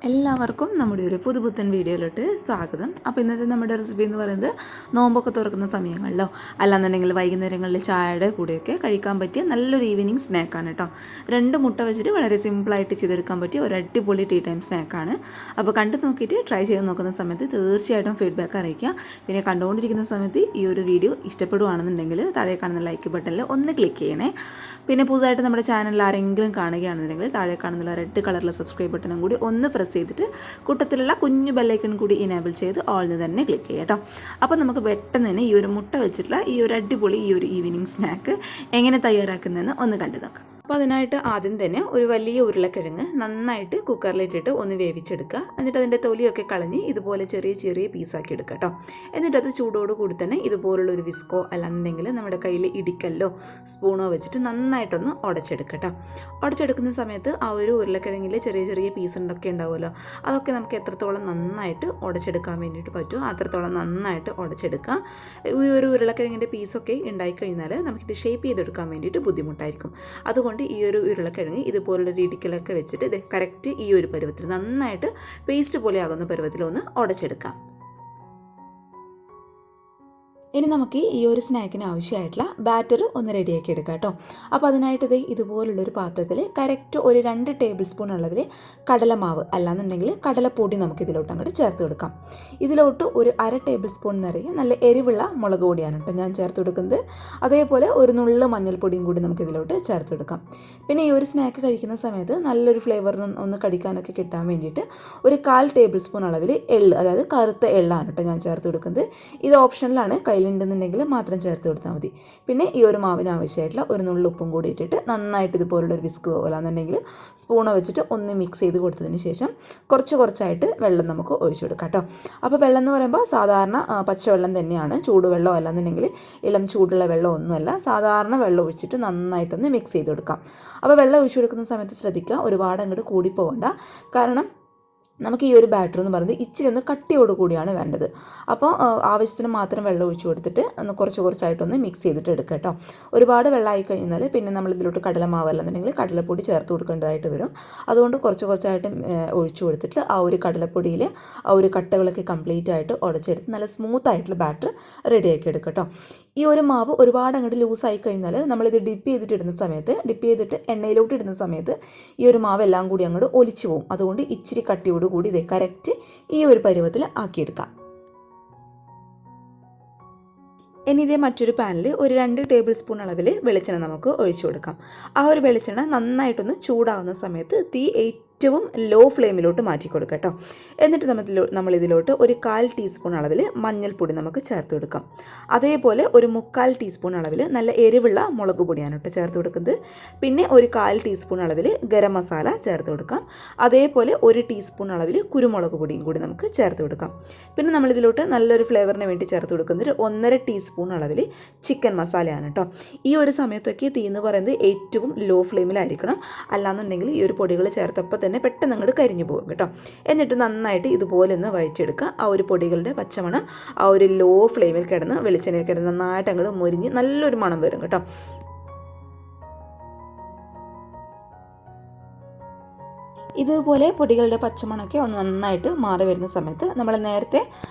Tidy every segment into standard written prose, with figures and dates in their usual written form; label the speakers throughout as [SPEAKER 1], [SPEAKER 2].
[SPEAKER 1] എല്ലാവർക്കും നമ്മുടെ ഒരു പുതുപുത്തൻ വീഡിയോയിലോട്ട് സ്വാഗതം. അപ്പോൾ ഇന്നത്തെ നമ്മുടെ റെസിപ്പി എന്ന് പറയുന്നത് നോമ്പൊക്കെ തുറക്കുന്ന സമയങ്ങളിലോ അല്ലാന്നുണ്ടെങ്കിൽ വൈകുന്നേരങ്ങളിൽ ചായയുടെ കൂടെയൊക്കെ കഴിക്കാൻ പറ്റിയ നല്ലൊരു ഈവനിങ് സ്നാക്കാണ് കേട്ടോ. 2 മുട്ട വെച്ചിട്ട് വളരെ സിമ്പിളായിട്ട് ചെയ്തെടുക്കാൻ പറ്റിയ ഒരു അടിപൊളി ടീ ടൈം സ്നാക്കാണ്. അപ്പോൾ കണ്ടു നോക്കിയിട്ട് ട്രൈ ചെയ്ത് നോക്കുന്ന സമയത്ത് തീർച്ചയായിട്ടും ഫീഡ്ബാക്ക് അറിയിക്കുക. പിന്നെ കണ്ടുകൊണ്ടിരിക്കുന്ന സമയത്ത് ഈ ഒരു വീഡിയോ ഇഷ്ടപ്പെടുകയാണെന്നുണ്ടെങ്കിൽ താഴെ കാണുന്ന ലൈക്ക് ബട്ടണിൽ ഒന്ന് ക്ലിക്ക് ചെയ്യണേ. പിന്നെ പുതുതായിട്ട് നമ്മുടെ ചാനലിൽ ആരെങ്കിലും കാണുകയാണെന്നുണ്ടെങ്കിൽ താഴെ കാണുന്ന റെഡ് കളറിലെ സബ്സ്ക്രൈബ് ബട്ടണും കൂടി ഒന്ന് പ്രസ് ചെയ്തിട്ട് കൂട്ടത്തിലുള്ള കുഞ്ഞു ബെല്ലൈക്കൺ കൂടി ഇനേബിൾ ചെയ്ത് ഓൾന്ന് തന്നെ ക്ലിക്ക് ചെയ്യാം കേട്ടോ. അപ്പോൾ നമുക്ക് പെട്ടെന്ന് തന്നെ ഈ ഒരു മുട്ട വെച്ചിട്ടുള്ള ഈ ഒരു അടിപൊളി ഈ ഒരു ഈവനിങ് സ്നാക്ക് എങ്ങനെ തയ്യാറാക്കുന്നതെന്ന് ഒന്ന് കണ്ടു നോക്കാം. അപ്പോൾ അതിനായിട്ട് ആദ്യം തന്നെ ഒരു വലിയ ഉരുളക്കിഴങ്ങ് നന്നായിട്ട് കുക്കറിലിട്ടിട്ട് ഒന്ന് വേവിച്ചെടുക്കുക. എന്നിട്ട് അതിൻ്റെ തൊലിയൊക്കെ കളഞ്ഞ് ഇതുപോലെ ചെറിയ ചെറിയ പീസാക്കി എടുക്കുക കേട്ടോ. എന്നിട്ട് അത് ചൂടോട് കൂടി തന്നെ ഇതുപോലുള്ളൊരു വിസ്കോ അല്ലാന്നുണ്ടെങ്കിൽ നമ്മുടെ കയ്യിൽ ഇടിക്കല്ലോ സ്പൂണോ വെച്ചിട്ട് നന്നായിട്ടൊന്ന് ഉടച്ചെടുക്കുക കേട്ടോ. ഉടച്ചെടുക്കുന്ന സമയത്ത് ആ ഒരു ഉരുളക്കിഴങ്ങിൽ ചെറിയ ചെറിയ പീസുണ്ടൊക്കെ ഉണ്ടാവുമല്ലോ, അതൊക്കെ നമുക്ക് എത്രത്തോളം നന്നായിട്ട് ഉടച്ചെടുക്കാൻ വേണ്ടിയിട്ട് പറ്റുമോ അത്രത്തോളം നന്നായിട്ട് ഉടച്ചെടുക്കുക. ഈ ഒരു ഉരുളക്കിഴങ്ങിൻ്റെ പീസൊക്കെ ഉണ്ടായിക്കഴിഞ്ഞാൽ നമുക്കിത് ഷേപ്പ് ചെയ്തെടുക്കാൻ വേണ്ടിയിട്ട് ബുദ്ധിമുട്ടായിരിക്കും. അതുകൊണ്ട് ഈ ഒരു ഉരുളക്കിഴങ്ങ് ഇതുപോലുള്ളൊരു ഇടിക്കലൊക്കെ വെച്ചിട്ട് ഇത് കറക്റ്റ് ഈ ഒരു പരുവത്തിൽ നന്നായിട്ട് പേസ്റ്റ് പോലെ ആകുന്ന പരുവത്തിലൊന്ന് ഉടച്ചെടുക്കാം. ഇനി നമുക്ക് ഈ ഒരു സ്നാക്കിന് ആവശ്യമായിട്ടുള്ള ബാറ്റർ ഒന്ന് റെഡിയാക്കി എടുക്കാം കേട്ടോ. അപ്പോൾ അതിനായിട്ട് ഇതുപോലുള്ളൊരു പാത്രത്തിൽ കറക്റ്റ് ഒരു 2 ടേബിൾ സ്പൂൺ അളവിൽ കടലമാവ് അല്ലാന്നുണ്ടെങ്കിൽ കടലപ്പൊടി നമുക്ക് ഇതിലോട്ട് അങ്ങോട്ട് ചേർത്ത് കൊടുക്കാം. ഇതിലോട്ട് ഒരു 1/2 ടേബിൾ സ്പൂൺ നിറയെ നല്ല എരിവുള്ള മുളക് പൊടിയാണ് കേട്ടോ ഞാൻ ചേർത്ത് കൊടുക്കുന്നത്. അതേപോലെ ഒരു നുള്ളു മഞ്ഞൾപ്പൊടിയും കൂടി നമുക്ക് ഇതിലോട്ട് ചേർത്ത് കൊടുക്കാം. പിന്നെ ഈ ഒരു സ്നാക്ക് കഴിക്കുന്ന സമയത്ത് നല്ലൊരു ഫ്ലേവറിന് ഒന്ന് കടിക്കാനൊക്കെ കിട്ടാൻ വേണ്ടിയിട്ട് ഒരു 1/4 ടേബിൾ സ്പൂൺ അളവിൽ എള്ള്, അതായത് കറുത്ത എള്ളാണ് കേട്ടോ ഞാൻ ചേർത്ത് കൊടുക്കുന്നത്. ഇത് ഓപ്ഷണലാണ്, ഉണ്ടെന്നുണ്ടെങ്കിൽ മാത്രം ചേർത്ത് കൊടുത്താൽ മതി. പിന്നെ ഈ ഒരു മാവിന് ആവശ്യമായിട്ടുള്ള ഒരു നുള്ളു ഉപ്പും കൂടി ഇട്ടിട്ട് നന്നായിട്ട് ഇതുപോലുള്ള ഒരു വിസ്ക് പോലാന്നുണ്ടെങ്കിൽ സ്പൂണോ വെച്ചിട്ട് ഒന്ന് മിക്സ് ചെയ്ത് കൊടുത്തതിന് ശേഷം കുറച്ചായിട്ട് വെള്ളം നമുക്ക് ഒഴിച്ചു കൊടുക്കാം കേട്ടോ. അപ്പോൾ വെള്ളം എന്ന് പറയുമ്പോൾ സാധാരണ പച്ചവെള്ളം തന്നെയാണ്, ചൂടുവെള്ളം അല്ലാന്നുണ്ടെങ്കിൽ ഇളം ചൂടുള്ള വെള്ളം ഒന്നുമല്ല, സാധാരണ വെള്ളം ഒഴിച്ചിട്ട് നന്നായിട്ടൊന്ന് മിക്സ് ചെയ്ത് കൊടുക്കാം. അപ്പോൾ വെള്ളം ഒഴിച്ചു കൊടുക്കുന്ന സമയത്ത് ശ്രദ്ധിക്കുക, ഒരുപാട് അങ്ങോട്ട് കൂടിപ്പോകണ്ട. കാരണം നമുക്ക് ഈ ഒരു ബാറ്റർ എന്ന് പറയുന്നത് ഇച്ചിരി ഒന്ന് കട്ടിയോട് കൂടിയാണ് വേണ്ടത്. അപ്പോൾ ആവശ്യത്തിന് മാത്രം വെള്ളം ഒഴിച്ചു കൊടുത്തിട്ട് ഒന്ന് കുറച്ചായിട്ടൊന്ന് മിക്സ് ചെയ്തിട്ട് എടുക്കുക കേട്ടോ. ഒരുപാട് വെള്ളമായി കഴിഞ്ഞാൽ പിന്നെ നമ്മൾ ഇതിലോട്ട് കടലമാവ് അല്ലെന്നുണ്ടെങ്കിൽ കടലപ്പൊടി ചേർത്ത് കൊടുക്കേണ്ടതായിട്ട് വരും. അതുകൊണ്ട് കുറച്ചായിട്ട് ഒഴിച്ചു കൊടുത്തിട്ട് ആ ഒരു കടലപ്പൊടിയിൽ ആ ഒരു കട്ടകളൊക്കെ കംപ്ലീറ്റ് ആയിട്ട് ഉടച്ചെടുത്ത് നല്ല സ്മൂത്ത് ആയിട്ടുള്ള ബാറ്റർ റെഡിയാക്കി എടുക്കുക കേട്ടോ. ഈ ഒരു മാവ് ഒരുപാട് അങ്ങോട്ട് ലൂസായി കഴിഞ്ഞാൽ നമ്മളിത് ഡിപ്പ് ചെയ്തിട്ട് എണ്ണയിലോട്ട് ഇടുന്ന സമയത്ത് ഈ ഒരു മാവ് എല്ലാം കൂടി അങ്ങോട്ട് ഒലിച്ചു പോകും. അതുകൊണ്ട് ഇച്ചിരി കട്ടിയോട് കൂടി ഇത് കറക്റ്റ് ഈ ഒരു പരുവത്തിൽ ആക്കിയെടുക്കാം. ഇനി ഇതേ മറ്റൊരു പാനിൽ ഒരു 2 ടേബിൾ സ്പൂൺ അളവിൽ വെളിച്ചെണ്ണ നമുക്ക് ഒഴിച്ചു കൊടുക്കാം. ആ ഒരു വെളിച്ചെണ്ണ നന്നായിട്ടൊന്ന് ചൂടാവുന്ന സമയത്ത് തീ ഏറ്റവും ലോ ഫ്ലെയിമിലോട്ട് മാറ്റി കൊടുക്കുക കേട്ടോ. എന്നിട്ട് നമ്മളിതിലോട്ട് ഒരു 1/4 ടീസ്പൂൺ അളവിൽ മഞ്ഞൾപ്പൊടി നമുക്ക് ചേർത്ത് കൊടുക്കാം. അതേപോലെ ഒരു 3/4 ടീസ്പൂൺ അളവിൽ നല്ല എരിവുള്ള മുളക് പൊടിയാണ് കേട്ടോ ചേർത്ത് കൊടുക്കുന്നത്. പിന്നെ ഒരു 1/4 ടീസ്പൂൺ അളവിൽ ഗരം മസാല ചേർത്ത് കൊടുക്കാം. അതേപോലെ 1 ടീസ്പൂൺ അളവിൽ കുരുമുളക് പൊടിയും കൂടി നമുക്ക് ചേർത്ത് കൊടുക്കാം. പിന്നെ നമ്മളിതിലോട്ട് നല്ലൊരു ഫ്ലേവറിന് വേണ്ടി ചേർത്ത് കൊടുക്കുന്നത് 1/2 ടീസ്പൂൺ അളവിൽ ചിക്കൻ മസാലയാണ് കേട്ടോ. ഈ ഒരു സമയത്തൊക്കെ തീ എന്ന് പറയുന്നത് ഏറ്റവും ലോ ഫ്ലെയിമിലായിരിക്കണം, അല്ലാന്നുണ്ടെങ്കിൽ ഈ ഒരു പൊടികൾ ചേർത്തപ്പോൾ തന്നെ പെട്ടെന്ന് അങ്ങോട്ട് കരിഞ്ഞു പോകും കേട്ടോ. എന്നിട്ട് നന്നായിട്ട് ഇതുപോലെ ഒന്ന് വഴറ്റിയെടുക്കുക. ആ ഒരു പൊടികളുടെ പച്ചമണം ആ ഒരു ലോ ഫ്ലെയിമിൽ കിടന്ന് വെളിച്ചെണ്ണയിൽ കിടന്ന് നന്നായിട്ട് അങ്ങോട്ട് മൊരിഞ്ഞ് നല്ലൊരു മണം വരും കേട്ടോ. ഇതുപോലെ പൊടികളുടെ പച്ചമണമൊക്കെ ഒന്ന് നന്നായിട്ട് മാറി വരുന്ന സമയത്ത് നമ്മൾ നേരത്തെ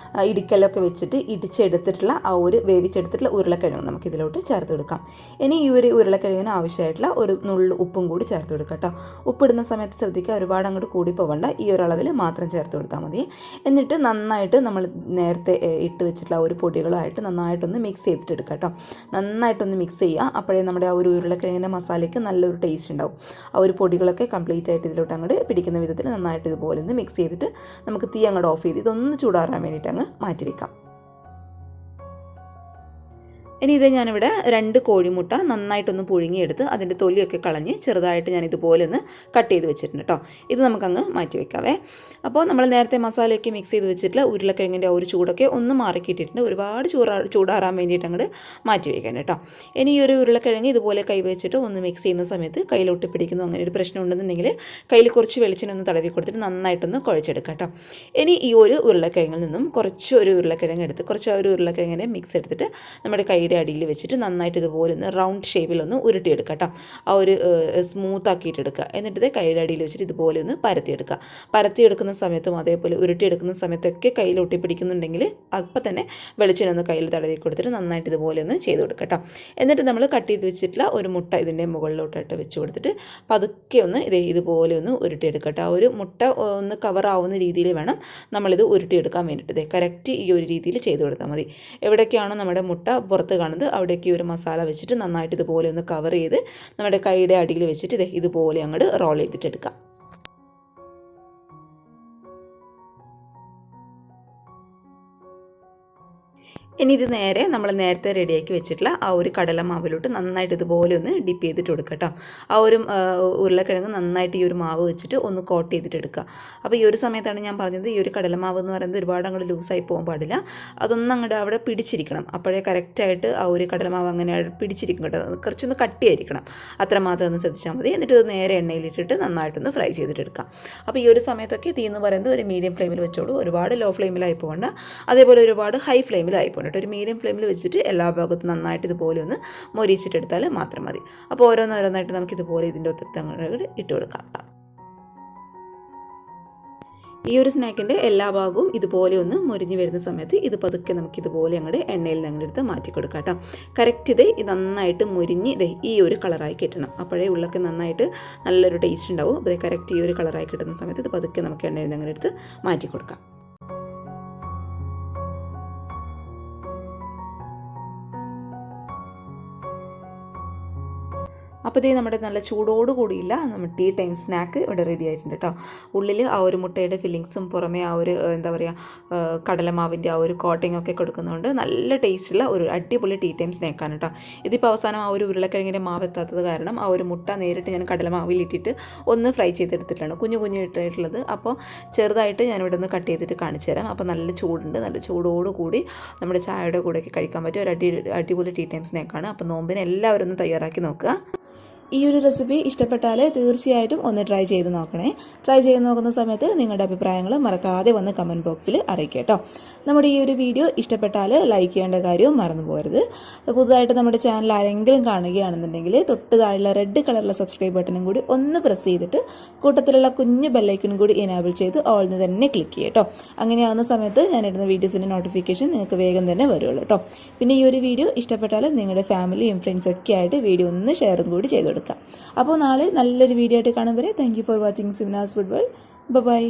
[SPEAKER 1] ഇടിക്കലൊക്കെ വെച്ചിട്ട് ഇടിച്ചെടുത്തിട്ടുള്ള ആ ഒരു വേവിച്ചെടുത്തിട്ടുള്ള ഉരുളക്കിഴങ്ങ് നമുക്ക് ഇതിലോട്ട് ചേർത്ത് കൊടുക്കാം. ഇനി ഈ ഒരു ഉരുളക്കിഴങ്ങിന് ആവശ്യമായിട്ടുള്ള ഒരു നുള്ളു ഉപ്പും കൂടി ചേർത്ത് കൊടുക്കാം കേട്ടോ. ഉപ്പിടുന്ന സമയത്ത് ശ്രദ്ധിക്കുക, ഒരുപാട് അങ്ങോട്ട് കൂടി പോകണ്ട, ഈ ഒരു അളവിൽ മാത്രം ചേർത്ത് കൊടുത്താൽ മതി. എന്നിട്ട് നന്നായിട്ട് നമ്മൾ നേരത്തെ ഇട്ട് വെച്ചിട്ടുള്ള ഒരു പൊടികളുമായിട്ട് നന്നായിട്ടൊന്ന് മിക്സ് ചെയ്തിട്ട് എടുക്കാം കേട്ടോ. നന്നായിട്ടൊന്ന് മിക്സ് ചെയ്യുക. അപ്പോഴേ നമ്മുടെ ആ ഒരു ഉരുളക്കിഴങ്ങിൻ്റെ മസാലയ്ക്ക് നല്ലൊരു ടേസ്റ്റ് ഉണ്ടാവും. ആ ഒരു പൊടികളൊക്കെ കംപ്ലീറ്റ് ആയിട്ട് ഇതിലോട്ട് അങ്ങോട്ട് പിടിക്കുന്ന വിധത്തിൽ നന്നായിട്ട് ഇതുപോലെ ഒന്ന് മിക്സ് ചെയ്തിട്ട് നമുക്ക് തീ അങ്ങോട്ട് ഓഫ് ചെയ്ത് ഇതൊന്ന് ചൂടാറാൻ വേണ്ടിയിട്ട് അങ്ങ് മാറ്റി വയ്ക്കാം. ഇനി ഇത് ഞാനിവിടെ 2 കോഴിമുട്ട നന്നായിട്ടൊന്ന് പുഴുങ്ങിയെടുത്ത് അതിൻ്റെ തൊലിയൊക്കെ കളഞ്ഞ് ചെറുതായിട്ട് ഞാൻ ഇതുപോലെ ഒന്ന് കട്ട് ചെയ്ത് വെച്ചിട്ടുണ്ട് കേട്ടോ. ഇത് നമുക്കങ്ങ് മാറ്റി വെക്കാവേ. അപ്പോൾ നമ്മൾ നേരത്തെ മസാലയൊക്കെ മിക്സ് ചെയ്ത് വെച്ചിട്ടുള്ള ഉരുളക്കിഴങ്ങിൻ്റെ ആ ഒരു ചൂടൊക്കെ ഒന്ന് മാറിക്കിട്ടിട്ടുണ്ട്. ഒരുപാട് ചൂടാറാൻ വേണ്ടിയിട്ട് അങ്ങോട്ട് മാറ്റി വയ്ക്കാൻ കേട്ടോ. ഇനി ഈ ഒരു ഉരുളക്കിഴങ്ങ് ഇതുപോലെ കൈ വെച്ചിട്ട് ഒന്ന് മിക്സ് ചെയ്യുന്ന സമയത്ത് കയ്യിലോട്ട് പിടിക്കുന്നു അങ്ങനെ ഒരു പ്രശ്നം ഉണ്ടെന്നുണ്ടെങ്കിൽ കയ്യിൽ കുറച്ച് വെളിച്ചെണ്ണ ഒന്ന് തടവി കൊടുത്തിട്ട് നന്നായിട്ടൊന്ന് കുഴച്ചെടുക്കാം കേട്ടോ. ഇനി ഈ ഒരു ഉരുളക്കിഴങ്ങിൽ നിന്നും കുറച്ച് ഒരു ഉരുളക്കിഴങ്ങ് എടുത്ത് കുറച്ച് ആ ഒരു ഉരുളക്കിഴങ്ങിൻ്റെ മിക്സ് എടുത്തിട്ട് നമ്മുടെ കൈ കൈയുടെ അടിയിൽ വെച്ചിട്ട് നന്നായിട്ട് ഇതുപോലെ ഒന്ന് റൗണ്ട് ഷേപ്പിലൊന്ന് ഉരുട്ടിയെടുക്കുക കേട്ടോ. ആ ഒരു സ്മൂത്ത് ആക്കിയിട്ട് എടുക്കുക. എന്നിട്ട് ഇത് കൈയുടെ അടിയിൽ വെച്ചിട്ട് ഇതുപോലെ ഒന്ന് പരത്തിയെടുക്കുക. പരത്തിയെടുക്കുന്ന സമയത്തും അതേപോലെ ഉരുട്ടിയെടുക്കുന്ന സമയത്തൊക്കെ കയ്യിൽ ഒട്ടിപ്പിടിക്കുന്നുണ്ടെങ്കിൽ അപ്പം തന്നെ വെളിച്ചെണ്ണ ഒന്ന് കയ്യിൽ തടവി കൊടുത്തിട്ട് നന്നായിട്ട് ഇതുപോലെ ഒന്ന് ചെയ്ത് കൊടുക്കുക കേട്ടോ. എന്നിട്ട് നമ്മൾ കട്ട് ചെയ്ത് വെച്ചിട്ടുള്ള ഒരു മുട്ട ഇതിൻ്റെ മുകളിലോട്ടായിട്ട് വെച്ച് കൊടുത്തിട്ട് പതുക്കെ ഒന്ന് ഇതുപോലെ ഒന്ന് ഉരുട്ടിയെടുക്കുക കേട്ടോ. ആ ഒരു മുട്ട ഒന്ന് കവറാവുന്ന രീതിയിൽ വേണം നമ്മളിത് ഉരുട്ടിയെടുക്കാൻ വേണ്ടിയിട്ട്. കറക്റ്റ് ഈ ഒരു രീതിയിൽ ചെയ്ത് കൊടുത്താൽ മതി. എവിടേക്കാണോ നമ്മുടെ മുട്ട പുറത്ത് കാണുന്നത് അവിടേക്ക് ഒരു മസാല വെച്ചിട്ട് നന്നായിട്ട് ഇതുപോലെ ഒന്ന് കവർ ചെയ്ത് നമ്മുടെ കൈയുടെ അടിയിൽ വെച്ചിട്ട് ഇതുപോലെ അങ്ങോട്ട് റോൾ ചെയ്തിട്ട് എടുക്കാം. ഇനി ഇത് നേരെ നമ്മൾ നേരത്തെ റെഡിയാക്കി വെച്ചിട്ടുള്ള ആ ഒരു കടലമാവിലോട്ട് നന്നായിട്ട് ഇതുപോലെ ഒന്ന് ഡിപ്പ് ചെയ്തിട്ട് കൊടുക്കുക കേട്ടോ. ആ ഒരു ഉരുളക്കിഴങ്ങ് നന്നായിട്ട് ഈ ഒരു മാവ് വെച്ചിട്ട് ഒന്ന് കോട്ട് ചെയ്തിട്ട് എടുക്കുക. അപ്പോൾ ഈ ഒരു സമയത്താണ് ഞാൻ പറഞ്ഞത് ഈ ഒരു കടലമാവ് എന്ന് പറയുന്നത് ഒരുപാട് അങ്ങോട്ട് ലൂസായി പോകാൻ പാടില്ല. അതൊന്നും അങ്ങോട്ട് അവിടെ പിടിച്ചിരിക്കണം. അപ്പോഴേ കറക്റ്റായിട്ട് ആ ഒരു കടലമാവ് അങ്ങനെ പിടിച്ചിരിക്കും കേട്ടോ. കുറച്ചൊന്ന് കട്ടിയായിരിക്കണം. അത്രമാത്രം ഒന്ന് ശ്രദ്ധിച്ചാൽ മതി. എന്നിട്ട് ഇത് നേരെ എണ്ണയിലിട്ടിട്ട് നന്നായിട്ടൊന്ന് ഫ്രൈ ചെയ്തിട്ട് എടുക്കാം. അപ്പോൾ ഈ ഒരു സമയത്തൊക്കെ തീ എന്ന് പറയുന്നത് ഒരു മീഡിയം ഫ്ലെയിമിൽ വെച്ചോളൂ. ഒരുപാട് ലോ ഫ്ലെയിമിലായി പോകണ്ട, അതേപോലെ ഒരുപാട് ഹൈ ഫ്ലെയിമിലായി പോകണ്ട. ഒരു മീഡിയം ഫ്ലെയിമിൽ വെച്ചിട്ട് എല്ലാ ഭാഗത്തും നന്നായിട്ട് ഇതുപോലെ ഒന്ന് മൊരിച്ചിട്ടെടുത്താൽ മാത്രം മതി. അപ്പോൾ ഓരോന്നോരോന്നായിട്ട് നമുക്കിതുപോലെ ഇതിൻ്റെ ഒത്തിരി അങ്ങോട്ട് ഇട്ട് കൊടുക്കാം. ഈ ഒരു സ്നാക്കിൻ്റെ എല്ലാ ഭാഗവും ഇതുപോലെ ഒന്ന് മൊരിഞ്ഞ് വരുന്ന സമയത്ത് ഇത് പതുക്കെ നമുക്കിതുപോലെ അങ്ങോട്ട് എണ്ണയിൽ നിന്ന് അങ്ങോട്ട് എടുത്ത് മാറ്റി കൊടുക്കാം കേട്ടോ. കറക്റ്റ് ഇത് നന്നായിട്ട് മൊരിഞ്ഞ് ഈ ഒരു കളറായി കിട്ടണം. അപ്പോഴേ ഉള്ളൊക്കെ നന്നായിട്ട് നല്ലൊരു ടേസ്റ്റ് ഉണ്ടാവും. അപ്പോൾ കറക്റ്റ് ഈ ഒരു കളറായി കിട്ടുന്ന സമയത്ത് ഇത് പതുക്കെ നമുക്ക് എണ്ണയിൽ നിന്ന് അങ്ങോട്ട് എടുത്ത് മാറ്റി കൊടുക്കാം. അപ്പോൾ ഇതേ നമ്മുടെ നല്ല ചൂടോടുകൂടിയില്ല നമ്മൾ ടീ ടൈം സ്നാക്ക് ഇവിടെ റെഡി ആയിട്ടുണ്ട് കേട്ടോ. ഉള്ളിൽ ആ ഒരു മുട്ടയുടെ ഫില്ലിങ്സും പുറമേ ആ ഒരു എന്താ പറയുക കടലമാവിൻ്റെ ആ ഒരു കോട്ടിംഗ് ഒക്കെ കൊടുക്കുന്നതുകൊണ്ട് നല്ല ടേസ്റ്റുള്ള ഒരു അടിപൊളി ടീ ടൈം സ്നാക്കാണ് കേട്ടോ. ഇതിപ്പോൾ അവസാനം ആ ഒരു ഉരുളക്കിഴങ്ങിൻ്റെ മാവ് എത്താത്തത് കാരണം ആ ഒരു മുട്ട നേരിട്ട് ഞാൻ കടലമാവിൽ ഇട്ടിട്ട് ഒന്ന് ഫ്രൈ ചെയ്തെടുത്തിട്ടാണ് കുഞ്ഞു കുഞ്ഞു ഇട്ടിട്ടുള്ളത്. അപ്പോൾ ചെറുതായിട്ട് ഞാനിവിടെ ഒന്ന് കട്ട് ചെയ്തിട്ട് കാണിച്ചു തരാം. അപ്പോൾ നല്ല ചൂടുണ്ട്. നല്ല ചൂടോടുകൂടി നമ്മുടെ ചായയുടെ കൂടെയൊക്കെ കഴിക്കാൻ പറ്റിയ ഒരു അടിപൊളി ടീ ടൈം സ്നാക്കാണ്. അപ്പോൾ നോമ്പിന് എല്ലാവരും ഒന്ന് തയ്യാറാക്കി നോക്കുക. ഈ ഒരു റെസിപ്പി ഇഷ്ടപ്പെട്ടാൽ തീർച്ചയായിട്ടും ഒന്ന് ട്രൈ ചെയ്ത് നോക്കണേ. ട്രൈ ചെയ്ത് നോക്കുന്ന സമയത്ത് നിങ്ങളുടെ അഭിപ്രായങ്ങൾ മറക്കാതെ വന്ന് കമൻറ്റ് ബോക്സിൽ അറിയിക്കുക കേട്ടോ. നമ്മുടെ ഈ ഒരു വീഡിയോ ഇഷ്ടപ്പെട്ടാൽ ലൈക്ക് ചെയ്യേണ്ട കാര്യവും മറന്നു പോകരുത്. പുതുതായിട്ട് നമ്മുടെ ചാനൽ ആരെങ്കിലും കാണുകയാണെന്നുണ്ടെങ്കിൽ തൊട്ട് താഴെയുള്ള റെഡ് കളറിലെ സബ്സ്ക്രൈബ് ബട്ടണും കൂടി ഒന്ന് പ്രസ് ചെയ്തിട്ട് കൂട്ടത്തിലുള്ള കുഞ്ഞു ബെല്ലൈക്കണും കൂടി എനേബിൾ ചെയ്ത് ഓൾന്ന് തന്നെ ക്ലിക്ക് ചെയ്യുക കേട്ടോ. അങ്ങനെയാവുന്ന സമയത്ത് ഞാനിടുന്ന വീഡിയോസിൻ്റെ നോട്ടിഫിക്കേഷൻ നിങ്ങൾക്ക് വേഗം തന്നെ വരുള്ളൂ കേട്ടോ. പിന്നെ ഈ ഒരു വീഡിയോ ഇഷ്ടപ്പെട്ടാൽ നിങ്ങളുടെ ഫാമിലിയും ഫ്രണ്ട്സൊക്കെ ആയിട്ട് വീഡിയോ ഒന്ന് ഷെയറും കൂടി ചെയ്ത് കൊടുക്കുക. അപ്പോൾ നാളെ നല്ലൊരു വീഡിയോ ആയിട്ട് കാണും വരെ താങ്ക് യു ഫോർ വാച്ചിങ് സിംനാസ് ഫുഡ് വേൾഡ്. ബൈ.